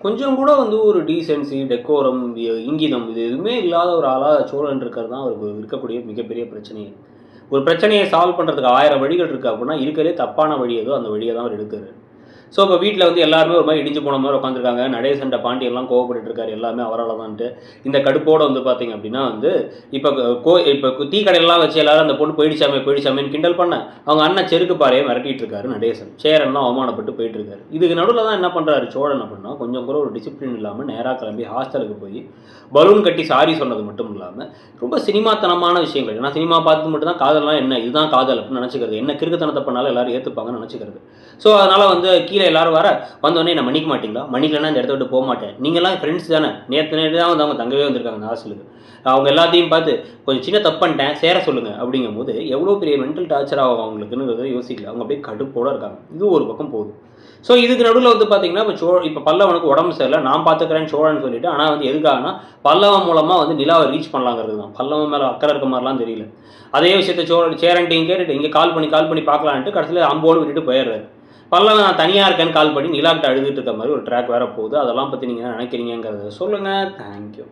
கொஞ்சம் கூட வந்து ஒரு டீசென்சி, டெக்கோரம், இங்கிதம் இது எதுவுமே இல்லாத ஒரு ஆளா சோழன் இருக்கிறது தான் அவருக்கு இருக்கக்கூடிய மிகப்பெரிய பிரச்சனையே. ஒரு பிரச்சனைய சால்வ் பண்றதுக்கு 1000 வழிகள் இருக்கு அப்படின்னா, இருக்கிறதுலே தப்பான வழி எதோ அந்த வழிய தான் அவர் எடுக்குறாரு. ஸோ, இப்போ வீட்ல வந்து எல்லாருமே ஒரு மாரி இடிஞ்சு போன மாரி உட்காந்துருக்காங்க. நடேசன்ட்ட பாண்டியன்லாம் கோவப்பட்டுட்டு இருக்காரு. எல்லாமே அவரால தான்ட்டு. இந்த கடுப்போட வந்து பார்த்தீங்க அப்படின்னா வந்து, இப்ப டீ கடையிலலாம் வச்சு எல்லாரும் அந்த பொண்ணு போயிடுச்சாமே, போயிடுச்சாமேன்னு கிண்டல் பண்ண, அவங்க அண்ணன் செருக்கு பாறைய மிரட்டிட்டு இருக்காரு நடேசன். சேரன்லாம் அவமானப்பட்டு போயிட்டு இருக்காரு. இதுக்கு நடுவுல தான் என்ன பண்றாரு சோழன் அப்படின்னா, கொஞ்சம் கூட ஒரு டிசிப்ளின் இல்லாம நேரா கிளம்பி ஹாஸ்டலுக்கு போய், பலூன் கட்டி சாரி சொன்னது மட்டும் இல்லாம, ரொம்ப சினிமாத்தனமான விஷயங்கள். ஏன்னா சினிமா பார்த்து மட்டும் தான் காதல்னா என்ன? இதுதான் காதல் அப்படின்னு நினைச்சுக்கிறது. என்ன கிறுக்குத்தனத்த பண்ணாலும் எல்லாரும் ஏத்துப்பாங்கன்னு நினைச்சுக்கிறது. ஸோ, அதனால வந்து கீழ எல்லாரும் வந்தோடனே என்ன மன்னிக்க மாட்டீங்களா? மன்னிக்கலன்னா இந்த இடத்த விட்டு போமாட்டேன். நீங்கலாம் ஃப்ரெண்ட்ஸ் தானே. நேத்து தான் வந்து அவங்க தங்கவே வந்திருக்காங்க அந்த ஹாஸ்டலுக்கு. அவங்க எல்லாத்தையும் பார்த்து கொஞ்சம் சின்ன தப்பு பண்ணிட்டேன். சேர சொல்லுங்க அப்படிங்கும்போது, எவ்வளோ பெரிய மென்டல் டார்ச்சர் ஆகும் அவங்களுக்குங்கிறத யோசிக்கல. அவங்க அப்படியே கடுப்போட இருக்காங்க. இது ஒரு பக்கம் போகுது. ஸோ, இதுக்கு நடுவுல வந்து பார்த்தீங்கன்னா, இப்ப பல்லவனுக்கு உடம்பு சரியில்ல. நான் பார்த்துக்கிறேன்னு சோழன் சொல்லிட்டு, ஆனா வந்து எதுக்காகன்னா, பல்லவன் மூலமா வந்து நிலாவ ரீச் பண்ணலாங்கிறது தான். பல்லவன் மேல அக்கறை இருக்க மாரிலாம் தெரியல. அதே விஷயத்த சேரன்ட்டயும் கேட்டுட்டு, இங்க கால் பண்ணி பார்க்கலான்ட்டு கடைசியில அம்போன்னு விட்டுட்டு போயிடுறாரு. பல்லவன் நான் தனியா இருக்கேன்னு கால் பண்ணி நிலாக்கிட்ட அழுதுட்டு இருக்க மாரி ஒரு ட்ராக் வேற போகுது. அதெல்லாம் பத்தி நீங்க என்ன நினைக்கிறீங்கங்கிறத சொல்லுங்க. Thank you.